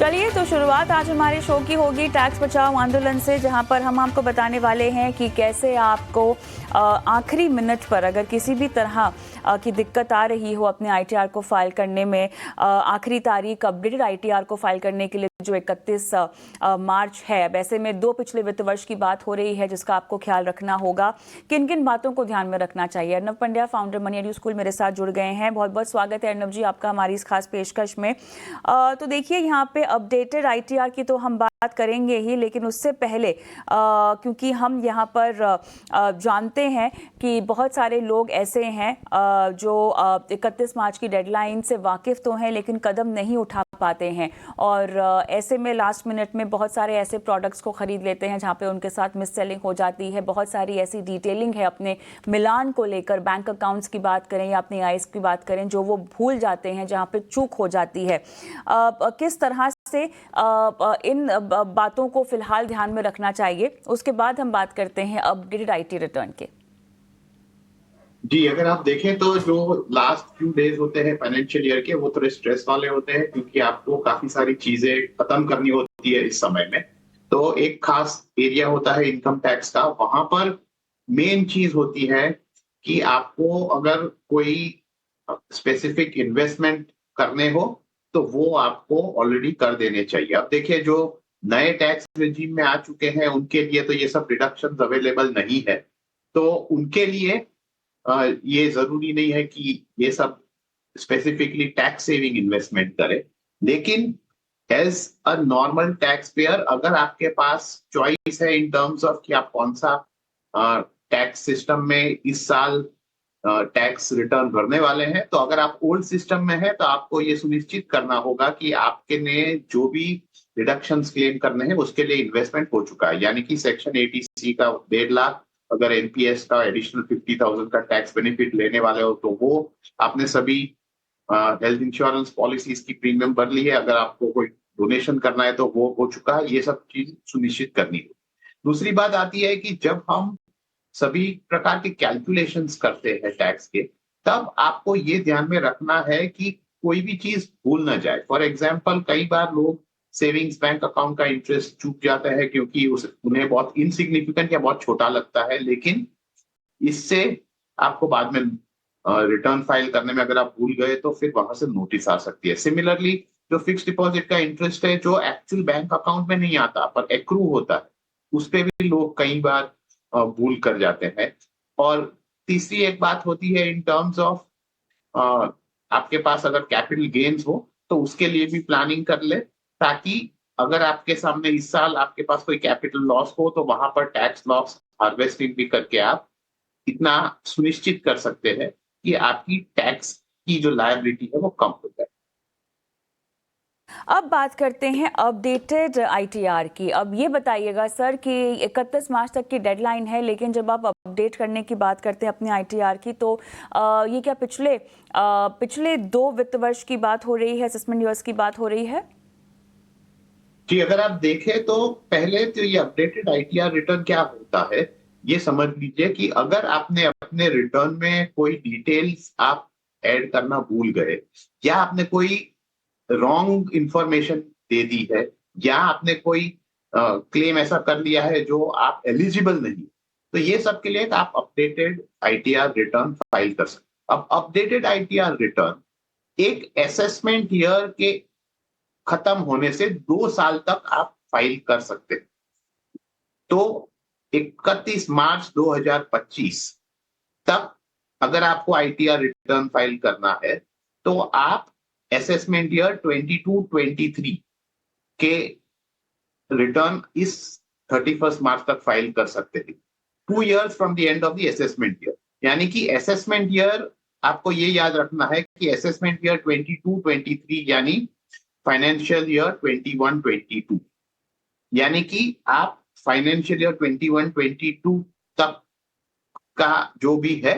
चलिए तो शुरुआत आज हमारे शो की होगी टैक्स बचाओ आंदोलन से, जहां पर हम आपको बताने वाले हैं कि कैसे आपको आखिरी मिनट पर अगर किसी भी तरह की दिक्कत आ रही हो अपने आईटीआर को फाइल करने में, आखिरी तारीख अपडेटेड आईटीआर को फाइल करने के लिए जो 31 मार्च है। वैसे में 2 पिछले वित्त वर्ष की बात हो रही है जिसका आपको ख्याल रखना होगा। किन किन बातों को ध्यान में रखना चाहिए? Arnab Pandya, founder money edu school, मेरे साथ जुड़ गए हैं। बहुत बहुत स्वागत है अर्नब जी आपका हमारी इस खास पेशकश में। तो देखिए, यहाँ पे अपडेटेड आईटीआर की तो हम बात करेंगे ही, लेकिन उससे पहले क्योंकि हम यहाँ पर जानते हैं कि बहुत सारे लोग ऐसे हैं जो 31 मार्च की डेडलाइन से वाकिफ तो हैं लेकिन कदम नहीं उठा पाते हैं, और ऐसे में लास्ट मिनट में बहुत सारे ऐसे प्रोडक्ट्स को खरीद लेते हैं जहाँ पे उनके साथ मिस सेलिंग हो जाती है। बहुत सारी ऐसी डिटेलिंग है अपने मिलान को लेकर, बैंक अकाउंट्स की बात करें या अपनी आईज की बात करें, जो वो भूल जाते हैं, जहाँ पे चूक हो जाती है। किस तरह से इन बातों को फिलहाल ध्यान में रखना चाहिए, उसके बाद हम बात करते हैं अपडेटेड आईटी रिटर्न के। जी, अगर आप देखें तो जो लास्ट फ्यू डेज होते हैं फाइनेंशियल ईयर के, वो थोड़े स्ट्रेस वाले होते हैं क्योंकि आपको काफी सारी चीजें खत्म करनी होती है इस समय में। तो एक खास एरिया होता है इनकम टैक्स का, वहां पर मेन चीज होती है कि आपको अगर कोई स्पेसिफिक इन्वेस्टमेंट करने हो तो वो आपको ऑलरेडी कर देने चाहिए। अब देखिए, जो नए टैक्स रेजिम में आ चुके हैं उनके लिए तो ये सब डिडक्शन अवेलेबल नहीं है, तो उनके लिए ये जरूरी नहीं है कि ये सब स्पेसिफिकली टैक्स सेविंग इन्वेस्टमेंट करे। लेकिन as a normal tax payer, अगर आपके पास चॉइस है इन टर्म्स ऑफ कि आप कौन सा टैक्स सिस्टम में इस साल टैक्स रिटर्न भरने वाले हैं, तो अगर आप ओल्ड सिस्टम में है तो आपको ये सुनिश्चित करना होगा कि आपके ने जो भी डिडक्शंस क्लेम करने हैं उसके लिए इन्वेस्टमेंट हो चुका है। यानी कि सेक्शन 80C का 1.5 लाख, अगर एनपीएस का एडिशनल 50,000 का टैक्स बेनिफिट लेने वाले हो तो वो आपने सभी हेल्थ इंश्योरेंस पॉलिसीज की प्रीमियम भर ली है। अगर आपको कोई डोनेशन करना है तो वो हो चुका है। ये सब चीज सुनिश्चित करनी है। दूसरी बात आती है कि जब हम सभी प्रकार के कैलकुलेशंस करते हैं टैक्स के, तब आपको ये ध्यान में रखना है कि कोई भी चीज भूल ना जाए। फॉर एग्जाम्पल, कई बार लोग सेविंग्स बैंक अकाउंट का इंटरेस्ट चूक जाता है क्योंकि उन्हें बहुत इनसिग्निफिकेंट या बहुत छोटा लगता है, लेकिन इससे आपको बाद में रिटर्न फाइल करने में अगर आप भूल गए तो फिर वहां से नोटिस आ सकती है। सिमिलरली, जो फिक्स डिपॉजिट का इंटरेस्ट है जो एक्चुअल बैंक अकाउंट में नहीं आता पर एक्रू होता है, उस पर भी लोग कई बार भूल कर जाते हैं। और तीसरी एक बात होती है इन टर्म्स ऑफ आपके पास अगर कैपिटल गेन्स हो तो उसके लिए भी प्लानिंग कर ले, ताकि अगर आपके सामने इस साल आपके पास कोई कैपिटल लॉस हो तो वहां पर टैक्स लॉस हार्वेस्टिंग भी करके आप इतना सुनिश्चित कर सकते हैं कि आपकी टैक्स की जो लायबिलिटी है वो कम हो जाए। अब बात करते हैं अपडेटेड आईटीआर की। अब ये बताइएगा सर कि 31 मार्च तक की डेडलाइन है, लेकिन जब आप अपडेट करने की बात करते हैं अपने आईटीआर की, तो ये क्या पिछले 2 वित्त वर्ष की बात हो रही है, असेसमेंट ईयर्स की बात हो रही है? जी, अगर आप देखें तो पहले तो ये अपडेटेड आईटीआर रिटर्न क्या होता है ये समझ लीजिए कि अगर आपने अपने रिटर्न में कोई डिटेल्स आप ऐड करना भूल गए, या आपने कोई रॉन्ग इंफॉर्मेशन दे दी है, या आपने कोई क्लेम ऐसा कर लिया है जो आप एलिजिबल नहीं, तो ये सब के लिए आप अपडेटेड आईटीआर रिटर्न फाइल कर सकते। अब अपडेटेड आईटीआर रिटर्न एक असेसमेंट ईयर के खत्म होने से 2 साल तक आप फाइल कर सकते हैं। तो 31 मार्च 2025 तक अगर आपको आईटीआर रिटर्न फाइल करना है तो आप असेसमेंट ईयर 22-23 के रिटर्न इस 31 मार्च तक फाइल कर सकते हैं, 2 years from the end of the assessment year. यानी कि असेसमेंट ईयर, आपको ये याद रखना है कि असेसमेंट ईयर 22-23 यानी फाइनेंशियल ईयर 21-22, यानी कि आप फाइनेंशियल ईयर 21-22 तक का जो भी है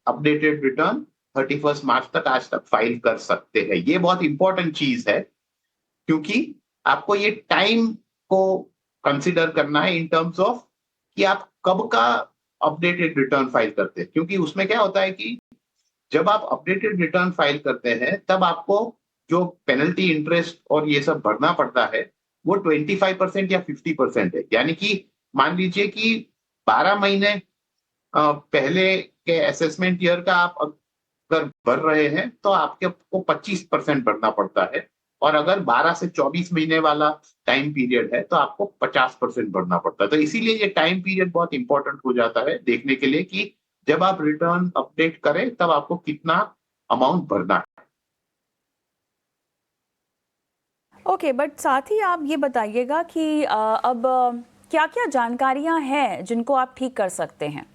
अपडेटेड रिटर्न 31 मार्च तक आज तक फाइल कर सकते हैं। ये बहुत इंपॉर्टेंट चीज है क्योंकि आपको ये टाइम को कंसिडर करना है इन टर्म्स ऑफ कि आप कब का अपडेटेड रिटर्न फाइल करते हैं। क्योंकि उसमें क्या होता है कि जब आप अपडेटेड रिटर्न फाइल करते हैं तब आपको जो पेनल्टी इंटरेस्ट और ये सब भरना पड़ता है वो 25% या 50% है। यानी कि मान लीजिए कि 12 महीने पहले के असेसमेंट ईयर का आप अगर भर रहे हैं तो आपके को 25% भरना पड़ता है, और अगर 12 से 24 महीने वाला टाइम पीरियड है तो आपको 50% भरना पड़ता है। तो इसीलिए ये टाइम पीरियड बहुत इंपॉर्टेंट हो जाता है देखने के लिए कि जब आप रिटर्न अपडेट करें तब आपको कितना अमाउंट भरना है। ओके, बट साथ ही आप ये बताइएगा कि अब क्या क्या जानकारियां हैं जिनको आप ठीक कर सकते हैं?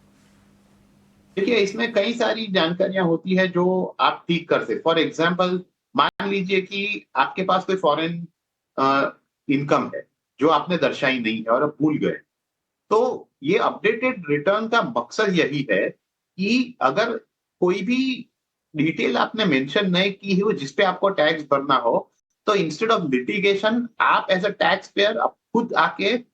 देखिए, इसमें कई सारी जानकारियां होती है जो आप ठीक कर सकते। फॉर एग्जाम्पल, मान लीजिए कि आपके पास कोई फॉरेन इनकम है जो आपने दर्शाई नहीं है और आप भूल गए, तो ये अपडेटेड रिटर्न का मकसद यही है कि अगर कोई भी डिटेल आपने मेंशन नहीं की हो जिसपे आपको टैक्स भरना हो, तो इंस्टेड ऑफ लिटिगेशन आप एज अ टैक्स पेयर खुद आके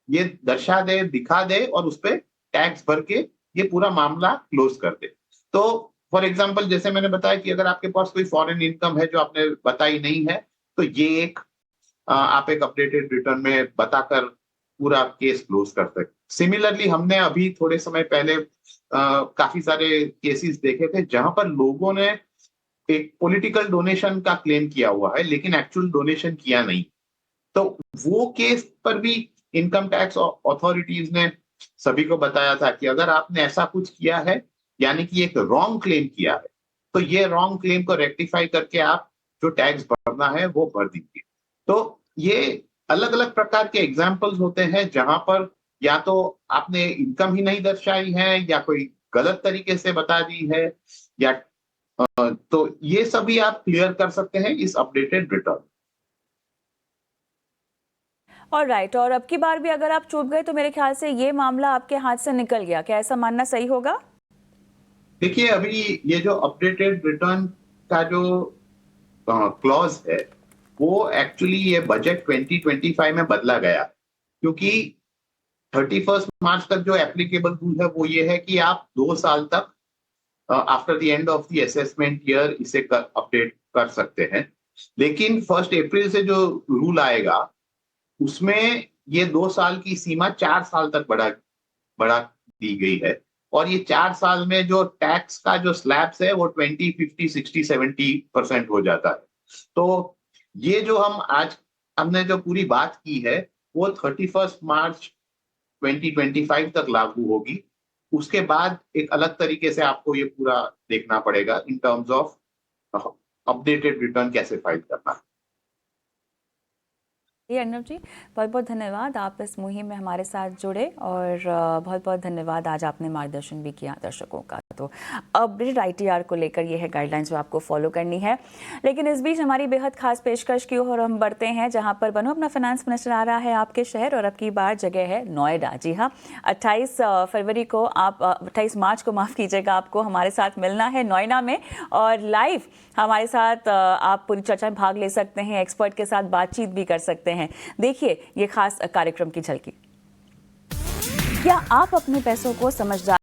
ये दर्शा दे, दिखा दे और उस पे टैक्स भर के ये पूरा मामला क्लोज कर दे। तो फॉर एग्जांपल, जैसे मैंने बताया कि अगर आपके पास कोई फॉरेन इनकम है जो आपने बताई नहीं है, तो ये एक आप एक अपडेटेड रिटर्न में बताकर पूरा केस क्लोज कर सकते। सिमिलरली, हमने अभी थोड़े समय पहले काफी सारे केसेस देखे थे जहां पर लोगों ने एक पॉलिटिकल डोनेशन का क्लेम किया हुआ है लेकिन एक्चुअल डोनेशन किया नहीं। तो वो केस पर भी इनकम टैक्स अथॉरिटीज ने सभी को बताया था कि अगर आपने ऐसा कुछ किया है, यानी कि एक रॉन्ग क्लेम किया है, तो ये रॉन्ग क्लेम को रेक्टिफाई करके आप जो टैक्स भरना है वो भर दीजिए। तो ये अलग अलग प्रकार के एग्जाम्पल्स होते हैं जहां पर या तो आपने इनकम ही नहीं दर्शाई है या कोई गलत तरीके से बता दी है, या तो ये सभी आप क्लियर कर सकते हैं इस अपडेटेड रिटर्न। और राइट, और अब की बार भी अगर आप चूक गए तो मेरे ख्याल से ये मामला आपके हाथ से निकल गया, क्या ऐसा मानना सही होगा? देखिए, अभी ये जो अपडेटेड रिटर्न का जो क्लॉज है वो एक्चुअली ये बजट 2025 में बदला गया, क्योंकि 31 मार्च तक जो एप्लीकेबल रूल है वो ये है कि आप 2 साल तक after the end of the assessment year इसे अपडेट कर सकते हैं। लेकिन 1 अप्रैल से जो रूल आएगा उसमें ये 2 साल की सीमा 4 साल तक बढ़ा दी गई है, और ये 4 साल में जो टैक्स का जो स्लैब्स है वो 20, 50, 60, 70% हो जाता है। तो ये जो हमने जो पूरी बात की है वो 31 मार्च 2025 तक लागू होगी। उसके बाद एक अलग तरीके से आपको ये पूरा देखना पड़ेगा in terms of updated return कैसे फाइल करना है। जी अर्नब जी, बहुत बहुत धन्यवाद, आप इस मुहिम में हमारे साथ जुड़े, और बहुत बहुत धन्यवाद आज आपने मार्गदर्शन भी किया दर्शकों का। तो अपडेटेड ITR को लेकर ये है गाइडलाइंस जो आपको फॉलो करनी है। लेकिन इस बीच हमारी बेहद खास पेशकश की ओर हम बढ़ते हैं, जहां पर बनो अपना फाइनेंस मिनिस्टर आ रहा है आपके शहर, और अब की बार जगह है नोएडा। जी हाँ, 28 मार्च को माफ़ कीजिएगा, आपको हमारे साथ मिलना है नोएडा में, और लाइव हमारे साथ आप पूरी चर्चा में भाग ले सकते हैं, एक्सपर्ट के साथ बातचीत भी कर सकते हैं। देखिए ये खास कार्यक्रम की झलकी। क्या आप अपने पैसों को समझदार